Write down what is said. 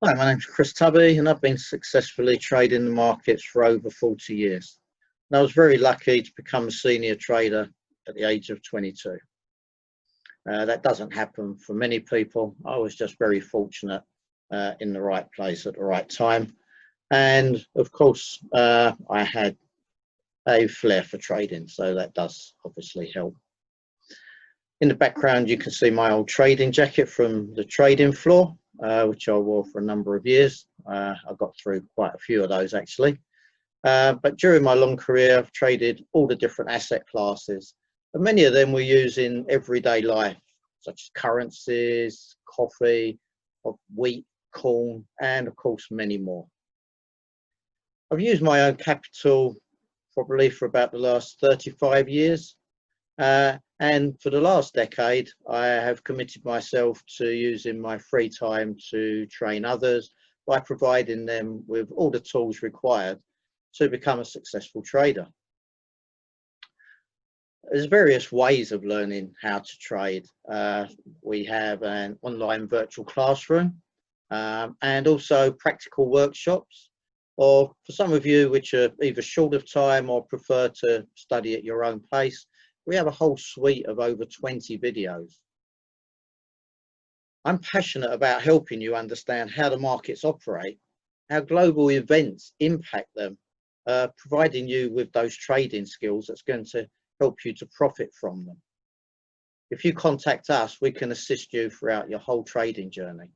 Hi, my name's Chris Tubby, and I've been successfully trading the markets for over 40 years. And I was very lucky to become a senior trader at the age of 22. That doesn't happen for many people. I was just very fortunate in the right place at the right time. And of course, I had a flair for trading, so that does obviously help. In the background, you can see my old trading jacket from the trading floor, which I wore for a number of years. I got through quite a few of those actually. But during my long career, I've traded all the different asset classes, and many of them we use in everyday life, such as currencies, coffee, wheat, corn, and of course many more. I've used my own capital probably for about the last 35 years. And for the last decade, I have committed myself to using my free time to train others by providing them with all the tools required to become a successful trader. There's various ways of learning how to trade. We have an online virtual classroom and also practical workshops, or for some of you which are either short of time or prefer to study at your own pace, we have a whole suite of over 20 videos. I'm passionate about helping you understand how the markets operate, how global events impact them, providing you with those trading skills that's going to help you to profit from them. If you contact us, we can assist you throughout your whole trading journey.